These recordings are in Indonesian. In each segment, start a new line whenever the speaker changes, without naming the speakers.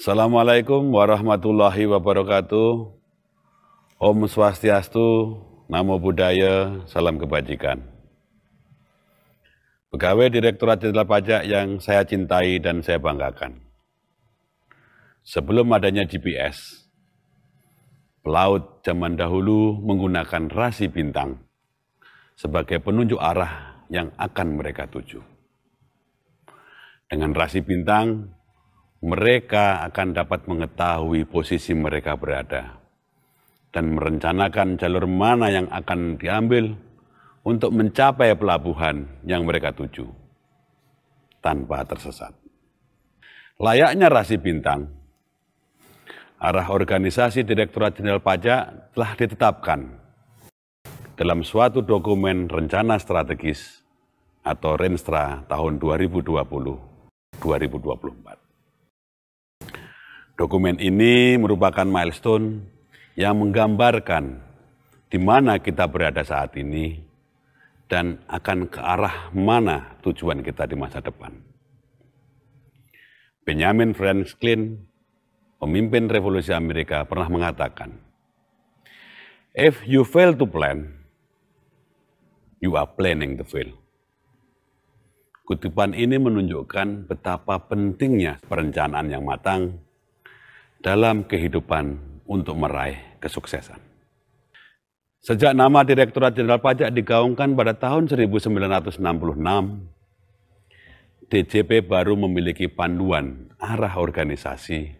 Assalamualaikum warahmatullahi wabarakatuh. Om Swastiastu, Namo Buddhaya, salam kebajikan. Pegawai Direktorat Jenderal Pajak yang saya cintai dan saya banggakan. Sebelum adanya GPS, pelaut zaman dahulu menggunakan rasi bintang sebagai penunjuk arah yang akan mereka tuju. Dengan rasi bintang, mereka akan dapat mengetahui posisi mereka berada dan merencanakan jalur mana yang akan diambil untuk mencapai pelabuhan yang mereka tuju tanpa tersesat. Layaknya rasi bintang, arah organisasi Direktorat Jenderal Pajak telah ditetapkan dalam suatu dokumen rencana strategis atau Renstra tahun 2020-2024. Dokumen ini merupakan milestone yang menggambarkan di mana kita berada saat ini dan akan ke arah mana tujuan kita di masa depan. Benjamin Franklin, pemimpin revolusi Amerika, pernah mengatakan, "If you fail to plan, you are planning to fail." Kutipan ini menunjukkan betapa pentingnya perencanaan yang matang dalam kehidupan untuk meraih kesuksesan. Sejak nama Direktorat Jenderal Pajak digaungkan pada tahun 1966, DJP baru memiliki panduan arah organisasi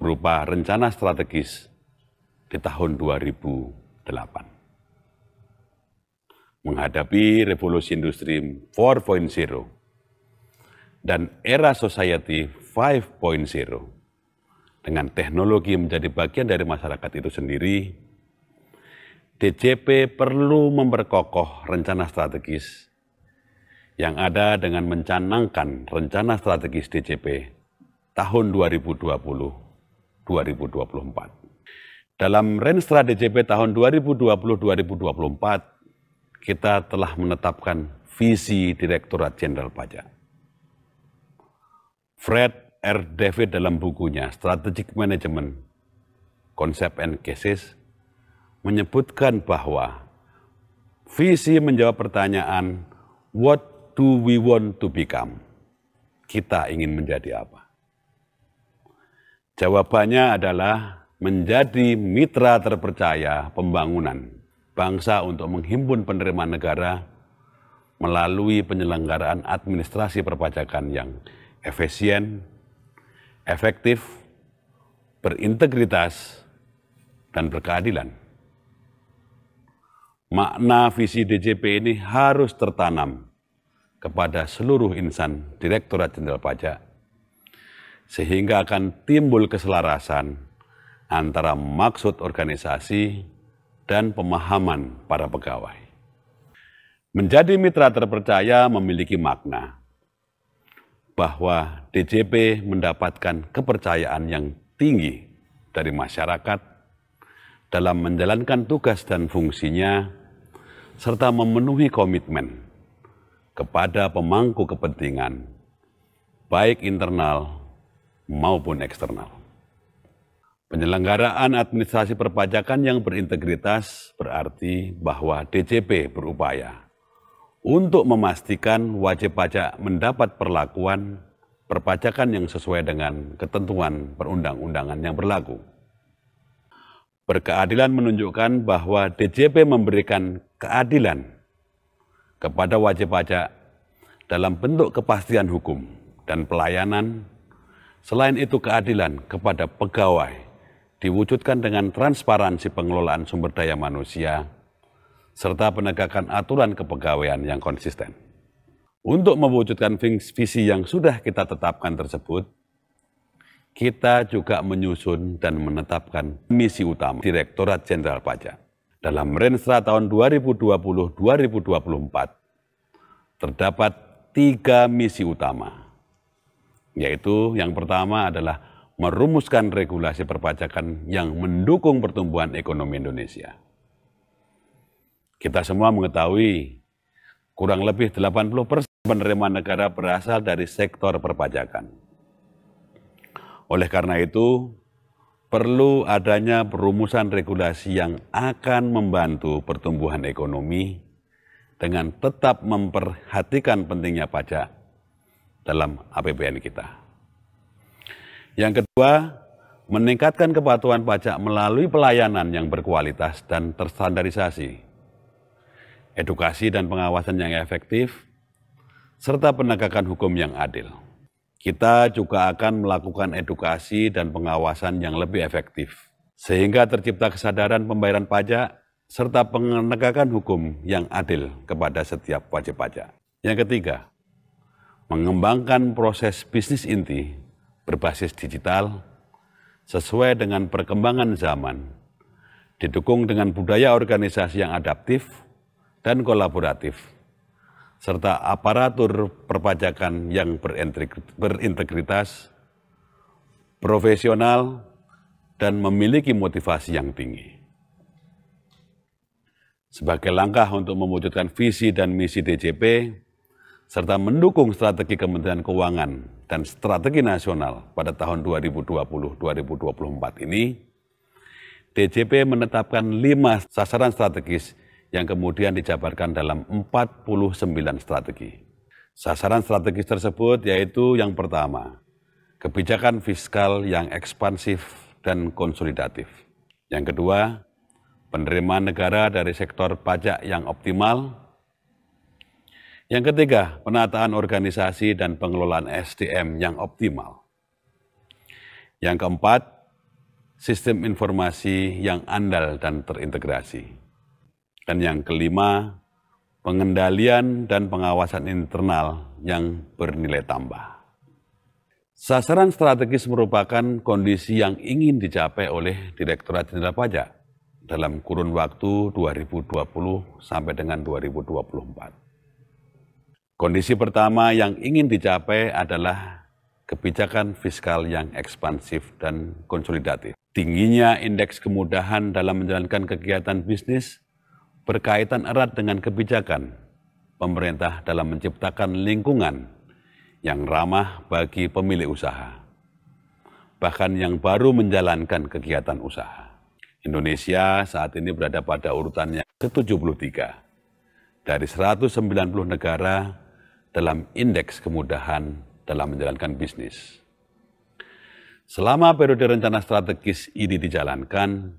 berupa rencana strategis di tahun 2008. Menghadapi revolusi industri 4.0 dan era society 5.0, dengan teknologi menjadi bagian dari masyarakat itu sendiri, DJP perlu memperkokoh rencana strategis yang ada dengan mencanangkan rencana strategis DJP tahun 2020-2024. Dalam Renstra DJP tahun 2020-2024, kita telah menetapkan visi Direktorat Jenderal Pajak. Fred R. David dalam bukunya Strategic Management, Concept and Cases menyebutkan bahwa visi menjawab pertanyaan what do we want to become? Kita ingin menjadi apa? Jawabannya adalah menjadi mitra terpercaya pembangunan bangsa untuk menghimpun penerimaan negara melalui penyelenggaraan administrasi perpajakan yang efisien, efektif, berintegritas, dan berkeadilan. Makna visi DJP ini harus tertanam kepada seluruh insan Direktorat Jenderal Pajak, sehingga akan timbul keselarasan antara maksud organisasi dan pemahaman para pegawai. Menjadi mitra terpercaya memiliki makna bahwa DJP mendapatkan kepercayaan yang tinggi dari masyarakat dalam menjalankan tugas dan fungsinya, serta memenuhi komitmen kepada pemangku kepentingan, baik internal maupun eksternal. Penyelenggaraan administrasi perpajakan yang berintegritas berarti bahwa DJP berupaya untuk memastikan wajib pajak mendapat perlakuan perpajakan yang sesuai dengan ketentuan perundang-undangan yang berlaku. Berkeadilan menunjukkan bahwa DJP memberikan keadilan kepada wajib pajak dalam bentuk kepastian hukum dan pelayanan. Selain itu, keadilan kepada pegawai diwujudkan dengan transparansi pengelolaan sumber daya manusia serta penegakan aturan kepegawaian yang konsisten. Untuk mewujudkan visi yang sudah kita tetapkan tersebut, kita juga menyusun dan menetapkan misi utama Direktorat Jenderal Pajak. Dalam Renstra tahun 2020-2024, terdapat 3 misi utama, yaitu yang pertama adalah merumuskan regulasi perpajakan yang mendukung pertumbuhan ekonomi Indonesia. Kita semua mengetahui kurang lebih 80% penerimaan negara berasal dari sektor perpajakan. Oleh karena itu, perlu adanya perumusan regulasi yang akan membantu pertumbuhan ekonomi dengan tetap memperhatikan pentingnya pajak dalam APBN kita. Yang kedua, meningkatkan kepatuhan pajak melalui pelayanan yang berkualitas dan terstandarisasi, edukasi dan pengawasan yang efektif, serta penegakan hukum yang adil. Kita juga akan melakukan edukasi dan pengawasan yang lebih efektif, sehingga tercipta kesadaran pembayaran pajak serta penegakan hukum yang adil kepada setiap wajib pajak. Yang ketiga, mengembangkan proses bisnis inti berbasis digital sesuai dengan perkembangan zaman, didukung dengan budaya organisasi yang adaptif dan kolaboratif, serta aparatur perpajakan yang berintegritas, profesional, dan memiliki motivasi yang tinggi. Sebagai langkah untuk mewujudkan visi dan misi DJP, serta mendukung strategi Kementerian Keuangan dan strategi nasional pada tahun 2020-2024 ini, DJP menetapkan 5 sasaran strategis yang kemudian dijabarkan dalam 49 strategi. Sasaran strategis tersebut yaitu yang pertama, kebijakan fiskal yang ekspansif dan konsolidatif. Yang kedua, penerimaan negara dari sektor pajak yang optimal. Yang ketiga, penataan organisasi dan pengelolaan SDM yang optimal. Yang keempat, sistem informasi yang andal dan terintegrasi. Dan yang kelima, pengendalian dan pengawasan internal yang bernilai tambah. Sasaran strategis merupakan kondisi yang ingin dicapai oleh Direktorat Jenderal Pajak dalam kurun waktu 2020 sampai dengan 2024. Kondisi pertama yang ingin dicapai adalah kebijakan fiskal yang ekspansif dan konsolidatif. Tingginya indeks kemudahan dalam menjalankan kegiatan bisnis berkaitan erat dengan kebijakan pemerintah dalam menciptakan lingkungan yang ramah bagi pemilik usaha, bahkan yang baru menjalankan kegiatan usaha. Indonesia saat ini berada pada urutannya ke-73 dari 190 negara dalam indeks kemudahan dalam menjalankan bisnis. Selama periode rencana strategis ini dijalankan,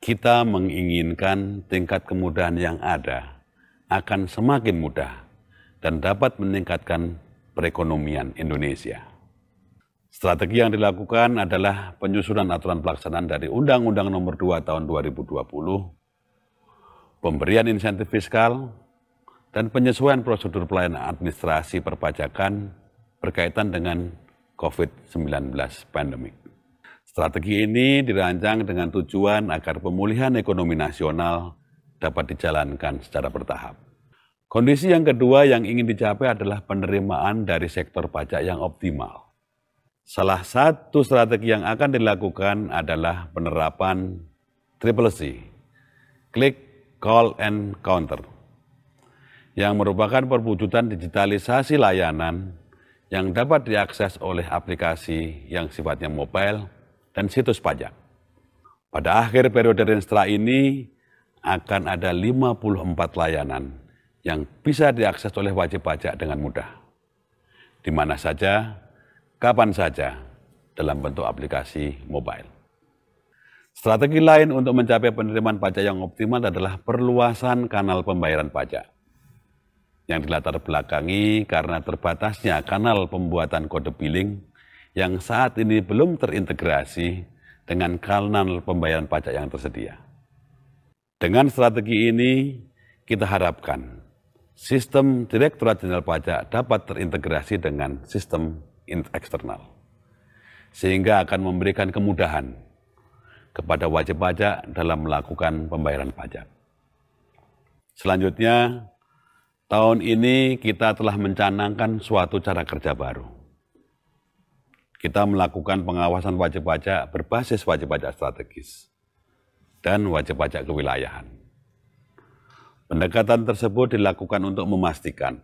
kita menginginkan tingkat kemudahan yang ada akan semakin mudah dan dapat meningkatkan perekonomian Indonesia. Strategi yang dilakukan adalah penyusunan aturan pelaksanaan dari Undang-Undang Nomor 2 Tahun 2020, pemberian insentif fiskal, dan penyesuaian prosedur pelayanan administrasi perpajakan berkaitan dengan COVID-19 pandemik. Strategi ini dirancang dengan tujuan agar pemulihan ekonomi nasional dapat dijalankan secara bertahap. Kondisi yang kedua yang ingin dicapai adalah penerimaan dari sektor pajak yang optimal. Salah satu strategi yang akan dilakukan adalah penerapan CCC, Click, Call, and Counter, yang merupakan perwujudan digitalisasi layanan yang dapat diakses oleh aplikasi yang sifatnya mobile dan situs pajak. Pada akhir periode Renstra ini akan ada 54 layanan yang bisa diakses oleh wajib pajak dengan mudah, di mana saja, kapan saja, dalam bentuk aplikasi mobile. Strategi lain untuk mencapai penerimaan pajak yang optimal adalah perluasan kanal pembayaran pajak, yang dilatar belakangi karena terbatasnya kanal pembuatan kode billing yang saat ini belum terintegrasi dengan kanal pembayaran pajak yang tersedia. Dengan strategi ini, kita harapkan sistem Direktorat Jenderal Pajak dapat terintegrasi dengan sistem eksternal, sehingga akan memberikan kemudahan kepada wajib pajak dalam melakukan pembayaran pajak. Selanjutnya, tahun ini kita telah mencanangkan suatu cara kerja baru. Kita melakukan pengawasan wajib pajak berbasis wajib pajak strategis dan wajib pajak kewilayahan. Pendekatan tersebut dilakukan untuk memastikan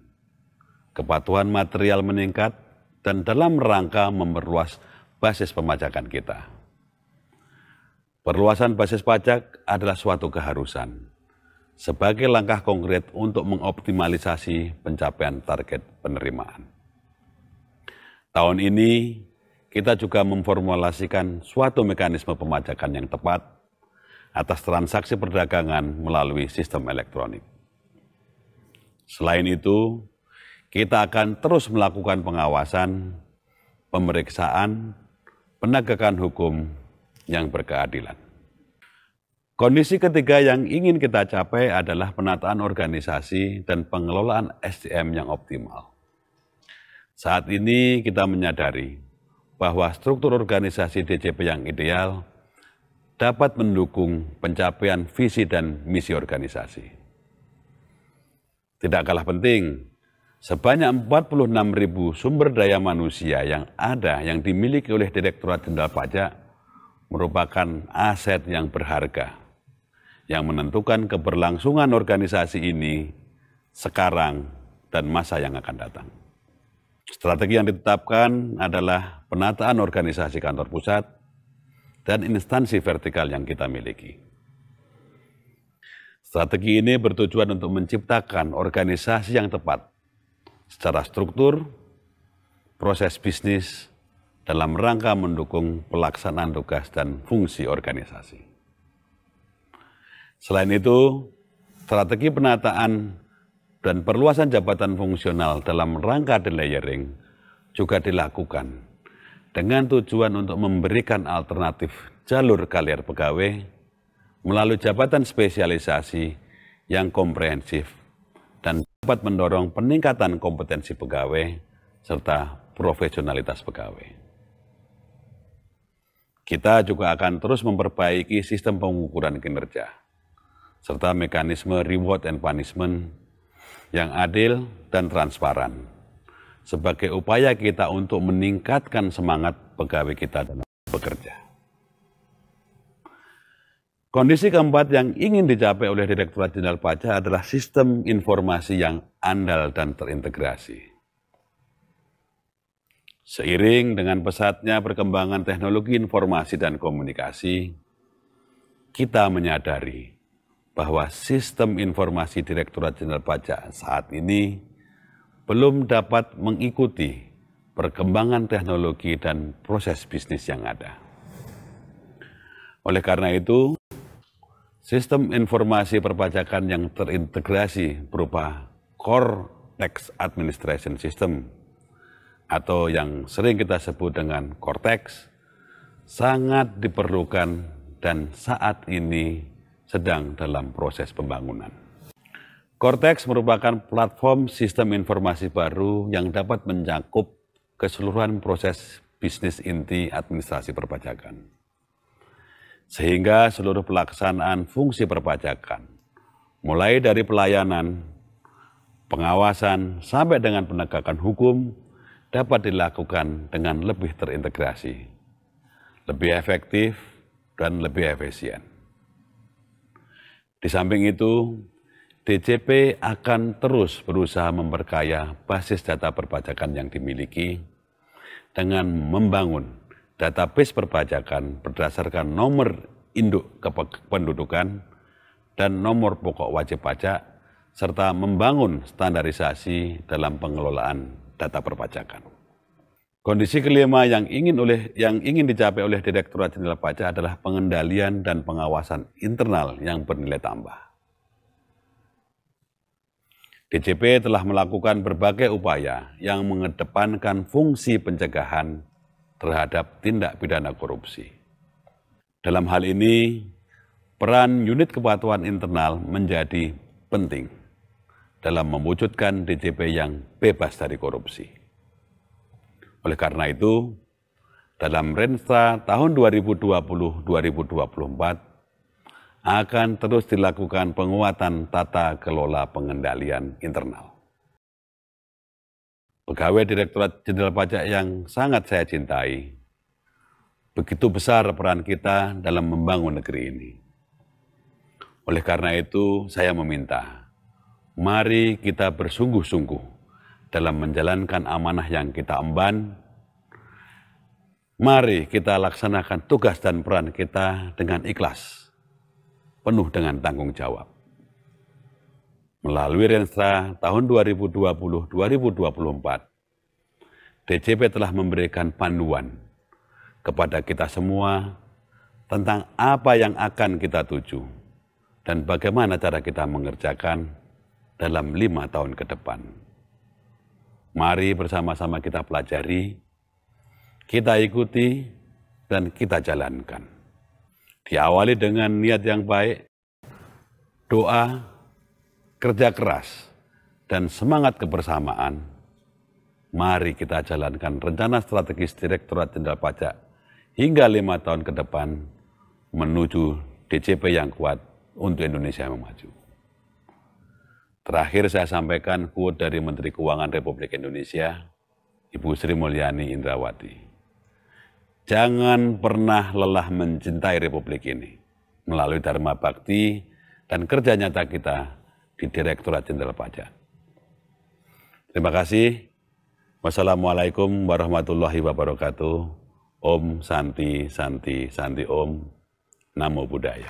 kepatuhan material meningkat dan dalam rangka memperluas basis pemajakan kita. Perluasan basis pajak adalah suatu keharusan sebagai langkah konkret untuk mengoptimalisasi pencapaian target penerimaan. Tahun ini kita juga memformulasikan suatu mekanisme pemajakan yang tepat atas transaksi perdagangan melalui sistem elektronik. Selain itu, kita akan terus melakukan pengawasan, pemeriksaan, penegakan hukum yang berkeadilan. Kondisi ketiga yang ingin kita capai adalah penataan organisasi dan pengelolaan SDM yang optimal. Saat ini kita menyadari bahwa struktur organisasi DJP yang ideal dapat mendukung pencapaian visi dan misi organisasi. Tidak kalah penting, sebanyak 46.000 sumber daya manusia yang ada yang dimiliki oleh Direktorat Jenderal Pajak merupakan aset yang berharga yang menentukan keberlangsungan organisasi ini sekarang dan masa yang akan datang. Strategi yang ditetapkan adalah penataan organisasi kantor pusat dan instansi vertikal yang kita miliki. Strategi ini bertujuan untuk menciptakan organisasi yang tepat secara struktur, proses bisnis, dalam rangka mendukung pelaksanaan tugas dan fungsi organisasi. Selain itu, strategi penataan dan perluasan jabatan fungsional dalam rangka delayering juga dilakukan dengan tujuan untuk memberikan alternatif jalur karir pegawai melalui jabatan spesialisasi yang komprehensif dan dapat mendorong peningkatan kompetensi pegawai serta profesionalitas pegawai. Kita juga akan terus memperbaiki sistem pengukuran kinerja serta mekanisme reward and punishment yang adil dan transparan sebagai upaya kita untuk meningkatkan semangat pegawai kita dalam bekerja. Kondisi keempat yang ingin dicapai oleh Direktorat Jenderal Pajak adalah sistem informasi yang andal dan terintegrasi. Seiring dengan pesatnya perkembangan teknologi informasi dan komunikasi, kita menyadari bahwa sistem informasi Direktorat Jenderal Pajak saat ini belum dapat mengikuti perkembangan teknologi dan proses bisnis yang ada. Oleh karena itu, sistem informasi perpajakan yang terintegrasi berupa Core Tax Administration System atau yang sering kita sebut dengan Cortex sangat diperlukan dan saat ini sedang dalam proses pembangunan. Cortex merupakan platform sistem informasi baru yang dapat mencakup keseluruhan proses bisnis inti administrasi perpajakan. Sehingga seluruh pelaksanaan fungsi perpajakan, mulai dari pelayanan, pengawasan, sampai dengan penegakan hukum, dapat dilakukan dengan lebih terintegrasi, lebih efektif, dan lebih efisien. Di samping itu, DJP akan terus berusaha memperkaya basis data perpajakan yang dimiliki dengan membangun database perpajakan berdasarkan nomor induk kependudukan dan nomor pokok wajib pajak, serta membangun standarisasi dalam pengelolaan data perpajakan. Kondisi kelima yang ingin dicapai oleh Direktorat Jenderal Pajak adalah pengendalian dan pengawasan internal yang bernilai tambah. DJP telah melakukan berbagai upaya yang mengedepankan fungsi pencegahan terhadap tindak pidana korupsi. Dalam hal ini, peran unit kepatuhan internal menjadi penting dalam mewujudkan DJP yang bebas dari korupsi. Oleh karena itu, dalam Renstra tahun 2020-2024 akan terus dilakukan penguatan tata kelola pengendalian internal. Pegawai Direktorat Jenderal Pajak yang sangat saya cintai, begitu besar peran kita dalam membangun negeri ini. Oleh karena itu, saya meminta, mari kita bersungguh-sungguh dalam menjalankan amanah yang kita emban Mari kita laksanakan tugas dan peran kita dengan ikhlas, penuh dengan tanggung jawab. Melalui Renstra tahun 2020-2024, DJP telah memberikan panduan kepada kita semua tentang apa yang akan kita tuju dan bagaimana cara kita mengerjakan dalam 5 tahun ke depan. Mari bersama-sama kita pelajari, kita ikuti, dan kita jalankan. Diawali dengan niat yang baik, doa, kerja keras, dan semangat kebersamaan. Mari kita jalankan rencana strategis Direktorat Jenderal Pajak hingga 5 tahun ke depan menuju DJP yang kuat untuk Indonesia yang maju. Terakhir saya sampaikan quote dari Menteri Keuangan Republik Indonesia, Ibu Sri Mulyani Indrawati. Jangan pernah lelah mencintai Republik ini melalui dharma bakti dan kerja nyata kita di Direktorat Jenderal Pajak. Terima kasih. Wassalamualaikum warahmatullahi wabarakatuh. Om Santi Santi Santi Om. Namo Buddhaya.